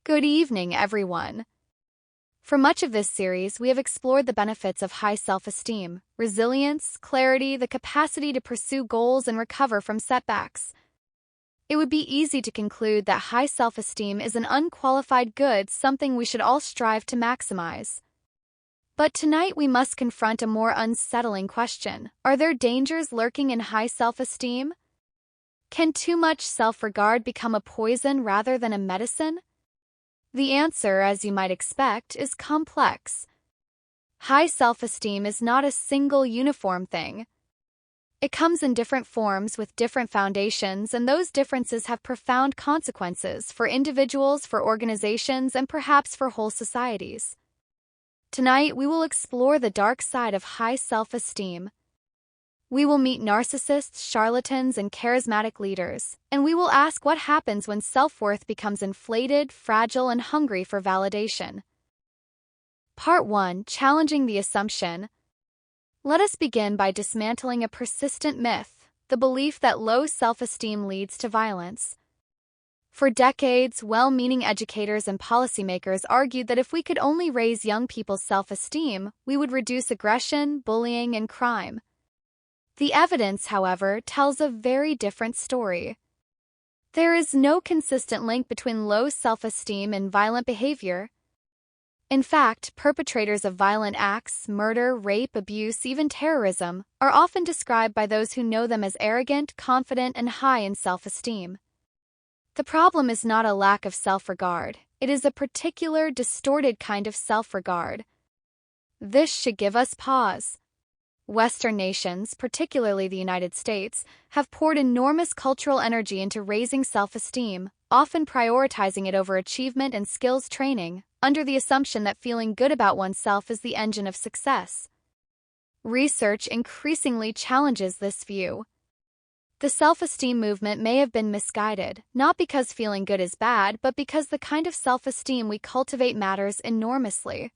Good evening, everyone. For much of this series, we have explored the benefits of high self-esteem, resilience, clarity, the capacity to pursue goals and recover from setbacks. It would be easy to conclude that high self-esteem is an unqualified good, something we should all strive to maximize. But tonight we must confront a more unsettling question. Are there dangers lurking in high self-esteem? Can too much self-regard become a poison rather than a medicine? The answer, as you might expect, is complex. High self-esteem is not a single uniform thing. It comes in different forms with different foundations, and those differences have profound consequences for individuals, for organizations, and perhaps for whole societies. Tonight, we will explore the dark side of high self-esteem. We will meet narcissists, charlatans, and charismatic leaders, and we will ask what happens when self-worth becomes inflated, fragile, and hungry for validation. Part 1. Challenging the assumption. Let us begin by dismantling a persistent myth, the belief that low self-esteem leads to violence. For decades, well-meaning educators and policymakers argued that if we could only raise young people's self-esteem, we would reduce aggression, bullying, and crime. The evidence, however, tells a very different story. There is no consistent link between low self-esteem and violent behavior. In fact, perpetrators of violent acts, murder, rape, abuse, even terrorism, are often described by those who know them as arrogant, confident, and high in self-esteem. The problem is not a lack of self-regard. It is a particular, distorted kind of self-regard. This should give us pause. Western nations, particularly the United States, have poured enormous cultural energy into raising self-esteem, often prioritizing it over achievement and skills training, under the assumption that feeling good about oneself is the engine of success. Research increasingly challenges this view. The self-esteem movement may have been misguided, not because feeling good is bad, but because the kind of self-esteem we cultivate matters enormously.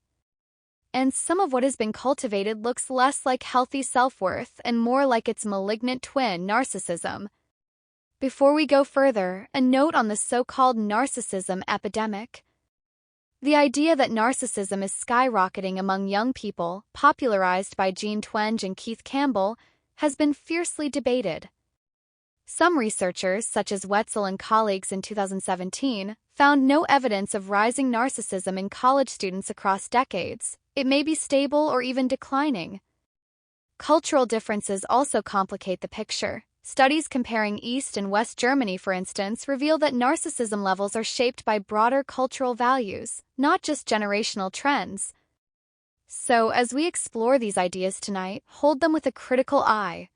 And some of what has been cultivated looks less like healthy self-worth and more like its malignant twin, narcissism. Before we go further, a note on the so-called narcissism epidemic. The idea that narcissism is skyrocketing among young people, popularized by Jean Twenge and Keith Campbell, has been fiercely debated. Some researchers, such as Wetzel and colleagues in 2017, found no evidence of rising narcissism in college students across decades. It may be stable or even declining. Cultural differences also complicate the picture. Studies comparing East and West Germany, for instance, reveal that narcissism levels are shaped by broader cultural values, not just generational trends. So, as we explore these ideas tonight, hold them with a critical eye.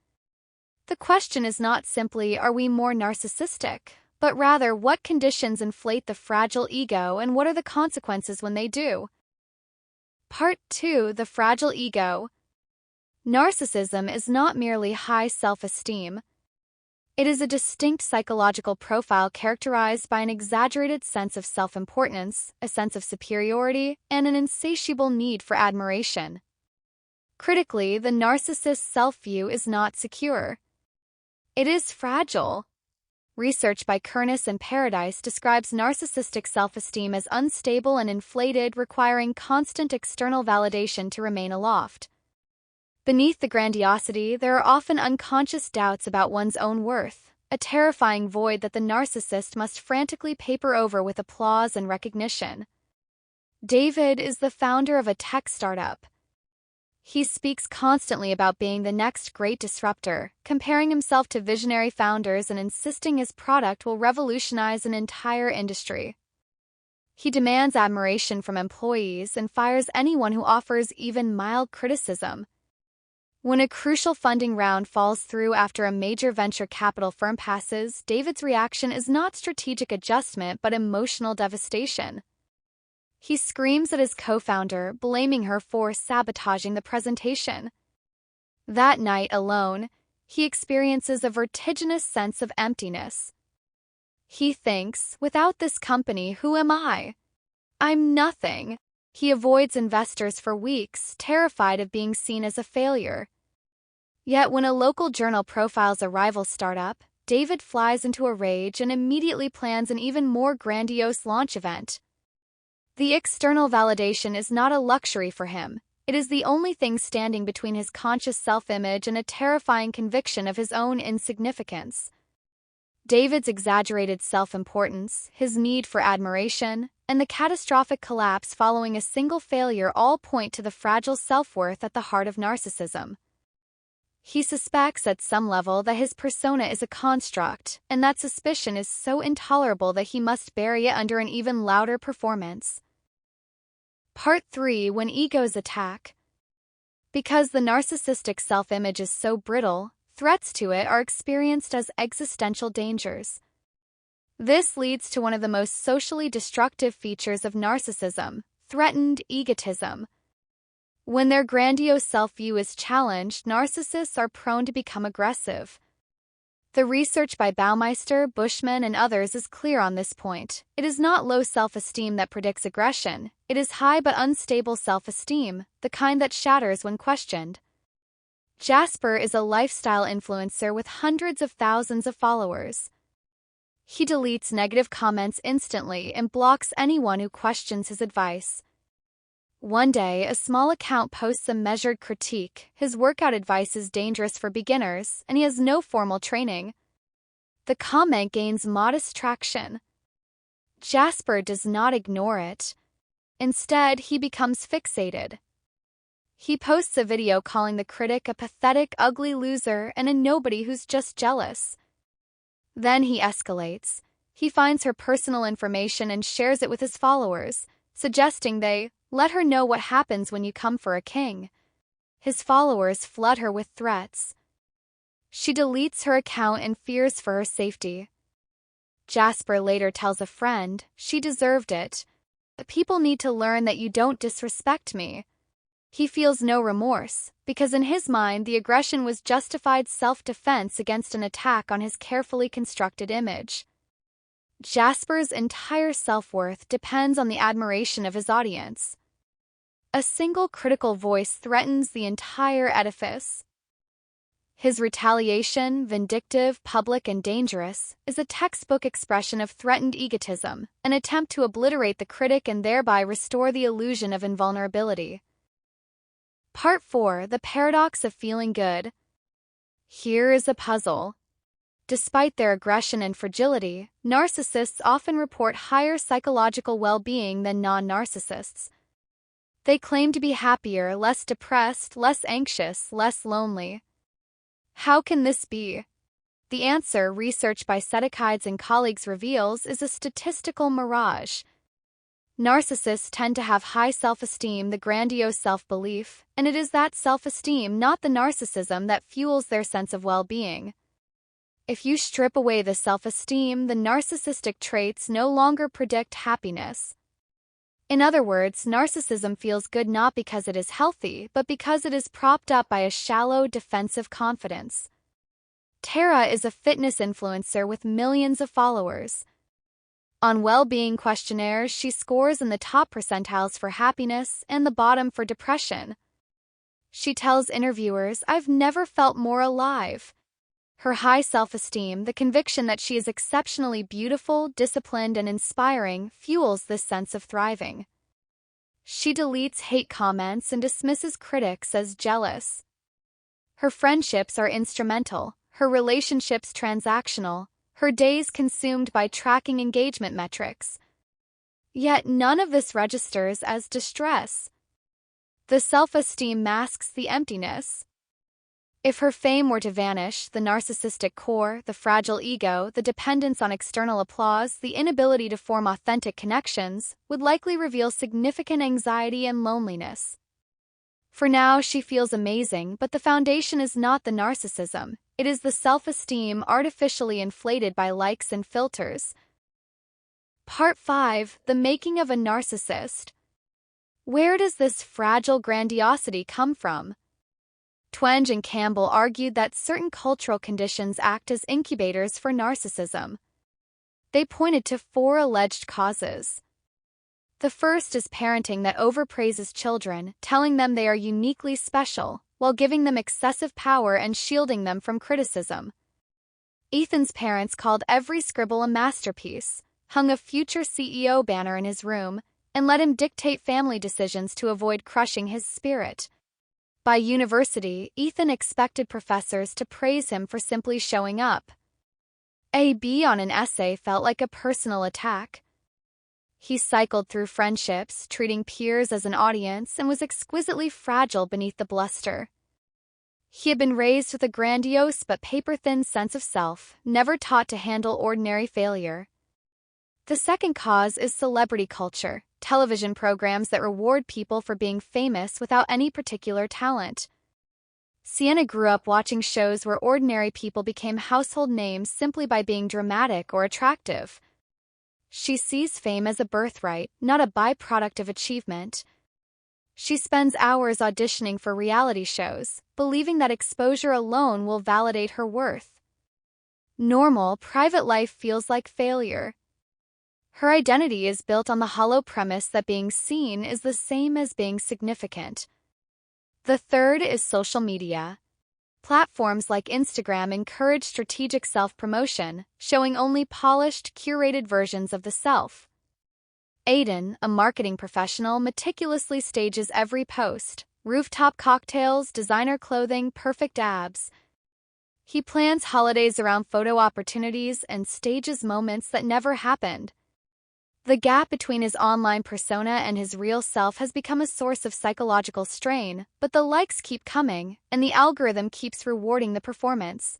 The question is not simply, are we more narcissistic, but rather, what conditions inflate the fragile ego and what are the consequences when they do? Part 2. The fragile ego. Narcissism is not merely high self-esteem. It is a distinct psychological profile characterized by an exaggerated sense of self-importance, a sense of superiority, and an insatiable need for admiration. Critically, the narcissist's self-view is not secure. It is fragile. Research by Kernis and Paradise describes narcissistic self-esteem as unstable and inflated, requiring constant external validation to remain aloft. Beneath the grandiosity, there are often unconscious doubts about one's own worth, a terrifying void that the narcissist must frantically paper over with applause and recognition. David is the founder of a tech startup. He speaks constantly about being the next great disruptor, comparing himself to visionary founders and insisting his product will revolutionize an entire industry. He demands admiration from employees and fires anyone who offers even mild criticism. When a crucial funding round falls through after a major venture capital firm passes, David's reaction is not strategic adjustment but emotional devastation. He screams at his co-founder, blaming her for sabotaging the presentation. That night alone, he experiences a vertiginous sense of emptiness. He thinks, without this company, who am I? I'm nothing. He avoids investors for weeks, terrified of being seen as a failure. Yet when a local journal profiles a rival startup, David flies into a rage and immediately plans an even more grandiose launch event. The external validation is not a luxury for him. It is the only thing standing between his conscious self-image and a terrifying conviction of his own insignificance. David's exaggerated self-importance, his need for admiration, and the catastrophic collapse following a single failure all point to the fragile self-worth at the heart of narcissism. He suspects at some level that his persona is a construct, and that suspicion is so intolerable that he must bury it under an even louder performance. Part 3: When Egos Attack. Because the narcissistic self-image is so brittle, threats to it are experienced as existential dangers. This leads to one of the most socially destructive features of narcissism: threatened egotism. When their grandiose self-view is challenged, narcissists are prone to become aggressive. The research by Baumeister, Bushman, and others is clear on this point. It is not low self-esteem that predicts aggression. It is high but unstable self-esteem, the kind that shatters when questioned. Jasper is a lifestyle influencer with hundreds of thousands of followers. He deletes negative comments instantly and blocks anyone who questions his advice. One day, a small account posts a measured critique. His workout advice is dangerous for beginners, and he has no formal training. The comment gains modest traction. Jasper does not ignore it. Instead, he becomes fixated. He posts a video calling the critic a pathetic, ugly loser and a nobody who's just jealous. Then he escalates. He finds her personal information and shares it with his followers, suggesting they let her know what happens when you come for a king. His followers flood her with threats. She deletes her account and fears for her safety. Jasper later tells a friend, "She deserved it. People need to learn that you don't disrespect me." He feels no remorse, because in his mind the aggression was justified self-defense against an attack on his carefully constructed image. Jasper's entire self-worth depends on the admiration of his audience. A single critical voice threatens the entire edifice. His retaliation, vindictive, public, and dangerous, is a textbook expression of threatened egotism, an attempt to obliterate the critic and thereby restore the illusion of invulnerability. Part 4: The Paradox of Feeling Good. Here is a puzzle. Despite their aggression and fragility, narcissists often report higher psychological well-being than non-narcissists. They claim to be happier, less depressed, less anxious, less lonely. How can this be? The answer, research by Setikides and colleagues reveals, is a statistical mirage. Narcissists tend to have high self-esteem, the grandiose self-belief, and it is that self-esteem, not the narcissism, that fuels their sense of well-being. If you strip away the self-esteem, the narcissistic traits no longer predict happiness. In other words, narcissism feels good not because it is healthy, but because it is propped up by a shallow, defensive confidence. Tara is a fitness influencer with millions of followers. On well-being questionnaires, she scores in the top percentiles for happiness and the bottom for depression. She tells interviewers, "I've never felt more alive." Her high self-esteem, the conviction that she is exceptionally beautiful, disciplined, and inspiring, fuels this sense of thriving. She deletes hate comments and dismisses critics as jealous. Her friendships are instrumental, her relationships transactional, her days consumed by tracking engagement metrics. Yet none of this registers as distress. The self-esteem masks the emptiness. If her fame were to vanish, the narcissistic core, the fragile ego, the dependence on external applause, the inability to form authentic connections, would likely reveal significant anxiety and loneliness. For now, she feels amazing, but the foundation is not the narcissism. It is the self-esteem artificially inflated by likes and filters. Part 5: The Making of a Narcissist. Where does this fragile grandiosity come from? Twenge and Campbell argued that certain cultural conditions act as incubators for narcissism. They pointed to 4 alleged causes. The first is parenting that overpraises children, telling them they are uniquely special, while giving them excessive power and shielding them from criticism. Ethan's parents called every scribble a masterpiece, hung a future CEO banner in his room, and let him dictate family decisions to avoid crushing his spirit. By university, Ethan expected professors to praise him for simply showing up. A B on an essay felt like a personal attack. He cycled through friendships, treating peers as an audience, and was exquisitely fragile beneath the bluster. He had been raised with a grandiose but paper-thin sense of self, never taught to handle ordinary failure. The second cause is celebrity culture, television programs that reward people for being famous without any particular talent. Sienna grew up watching shows where ordinary people became household names simply by being dramatic or attractive. She sees fame as a birthright, not a byproduct of achievement. She spends hours auditioning for reality shows, believing that exposure alone will validate her worth. Normal, private life feels like failure. Her identity is built on the hollow premise that being seen is the same as being significant. The third is social media. Platforms like Instagram encourage strategic self-promotion, showing only polished, curated versions of the self. Aiden, a marketing professional, meticulously stages every post: rooftop cocktails, designer clothing, perfect abs. He plans holidays around photo opportunities and stages moments that never happened. The gap between his online persona and his real self has become a source of psychological strain, but the likes keep coming, and the algorithm keeps rewarding the performance.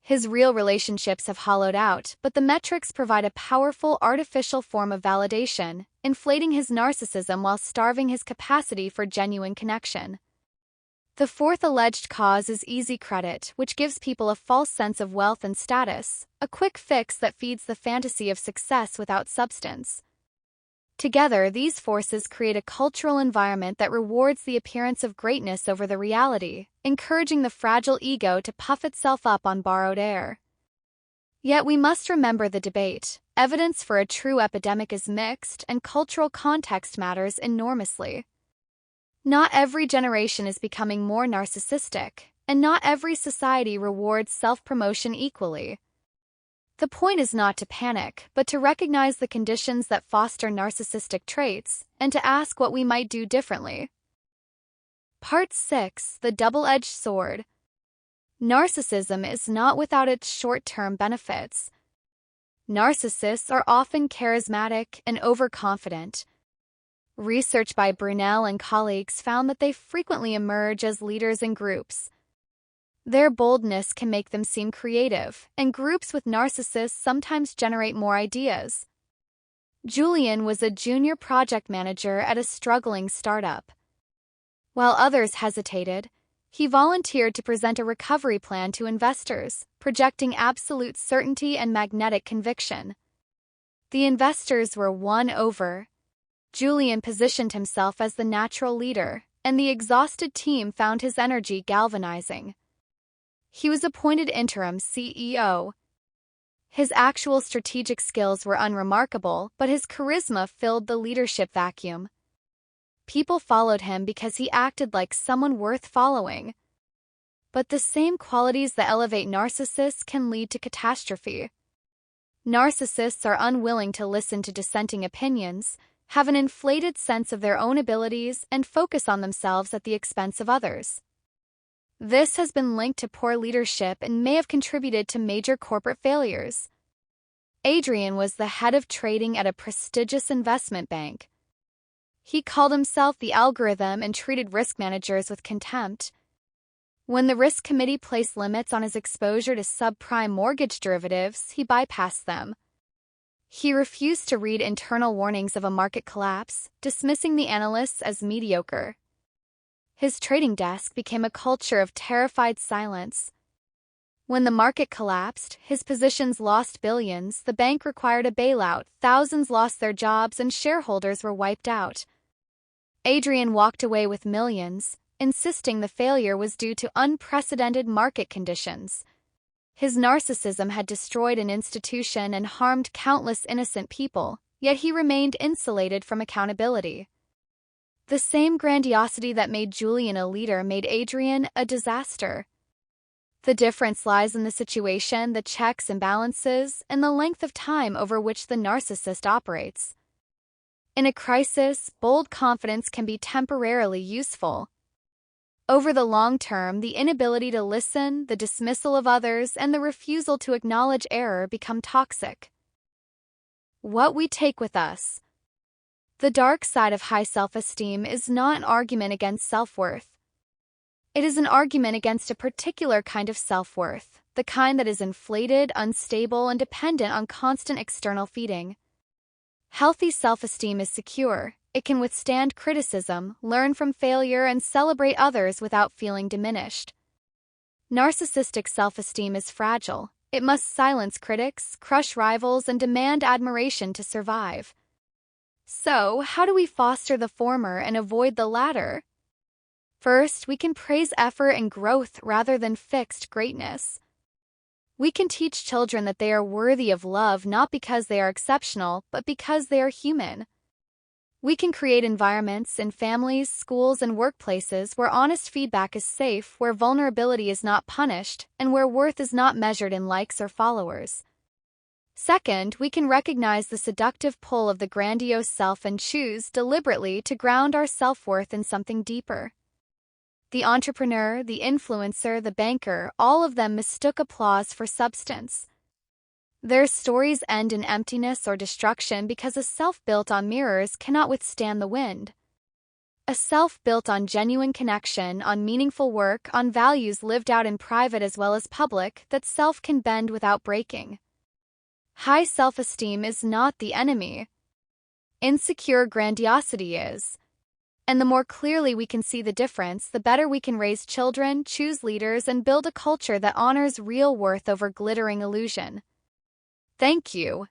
His real relationships have hollowed out, but the metrics provide a powerful artificial form of validation, inflating his narcissism while starving his capacity for genuine connection. The fourth alleged cause is easy credit, which gives people a false sense of wealth and status, a quick fix that feeds the fantasy of success without substance. Together, these forces create a cultural environment that rewards the appearance of greatness over the reality, encouraging the fragile ego to puff itself up on borrowed air. Yet we must remember the debate. Evidence for a true epidemic is mixed, and cultural context matters enormously. Not every generation is becoming more narcissistic, and not every society rewards self-promotion equally. The point is not to panic, but to recognize the conditions that foster narcissistic traits, and to ask what we might do differently. Part 6: The Double-Edged Sword. Narcissism is not without its short-term benefits. Narcissists are often charismatic and overconfident. Research by Brunel and colleagues found that they frequently emerge as leaders in groups. Their boldness can make them seem creative, and groups with narcissists sometimes generate more ideas. Julian was a junior project manager at a struggling startup. While others hesitated, he volunteered to present a recovery plan to investors, projecting absolute certainty and magnetic conviction. The investors were won over. Julian positioned himself as the natural leader, and the exhausted team found his energy galvanizing. He was appointed interim CEO. His actual strategic skills were unremarkable, but his charisma filled the leadership vacuum. People followed him because he acted like someone worth following. But the same qualities that elevate narcissists can lead to catastrophe. Narcissists are unwilling to listen to dissenting opinions, have an inflated sense of their own abilities, and focus on themselves at the expense of others. This has been linked to poor leadership and may have contributed to major corporate failures. Adrian was the head of trading at a prestigious investment bank. He called himself the algorithm and treated risk managers with contempt. When the risk committee placed limits on his exposure to subprime mortgage derivatives, he bypassed them. He refused to read internal warnings of a market collapse, dismissing the analysts as mediocre. His trading desk became a culture of terrified silence. When the market collapsed, his positions lost billions, the bank required a bailout, thousands lost their jobs, and shareholders were wiped out. Adrian walked away with millions, insisting the failure was due to unprecedented market conditions. His narcissism had destroyed an institution and harmed countless innocent people, yet he remained insulated from accountability. The same grandiosity that made Julian a leader made Adrian a disaster. The difference lies in the situation, the checks and balances, and the length of time over which the narcissist operates. In a crisis, bold confidence can be temporarily useful. Over the long term, the inability to listen, the dismissal of others, and the refusal to acknowledge error become toxic. What we take with us. The dark side of high self-esteem is not an argument against self-worth. It is an argument against a particular kind of self-worth, the kind that is inflated, unstable, and dependent on constant external feeding. Healthy self-esteem is secure. It can withstand criticism, learn from failure, and celebrate others without feeling diminished. Narcissistic self-esteem is fragile. It must silence critics, crush rivals, and demand admiration to survive. So, how do we foster the former and avoid the latter? First, we can praise effort and growth rather than fixed greatness. We can teach children that they are worthy of love not because they are exceptional, but because they are human. We can create environments in families, schools, and workplaces where honest feedback is safe, where vulnerability is not punished, and where worth is not measured in likes or followers. Second, we can recognize the seductive pull of the grandiose self and choose deliberately to ground our self-worth in something deeper. The entrepreneur, the influencer, the banker, all of them mistook applause for substance. Their stories end in emptiness or destruction because a self built on mirrors cannot withstand the wind. A self built on genuine connection, on meaningful work, on values lived out in private as well as public, that self can bend without breaking. High self-esteem is not the enemy. Insecure grandiosity is. And the more clearly we can see the difference, the better we can raise children, choose leaders, and build a culture that honors real worth over glittering illusion. Thank you.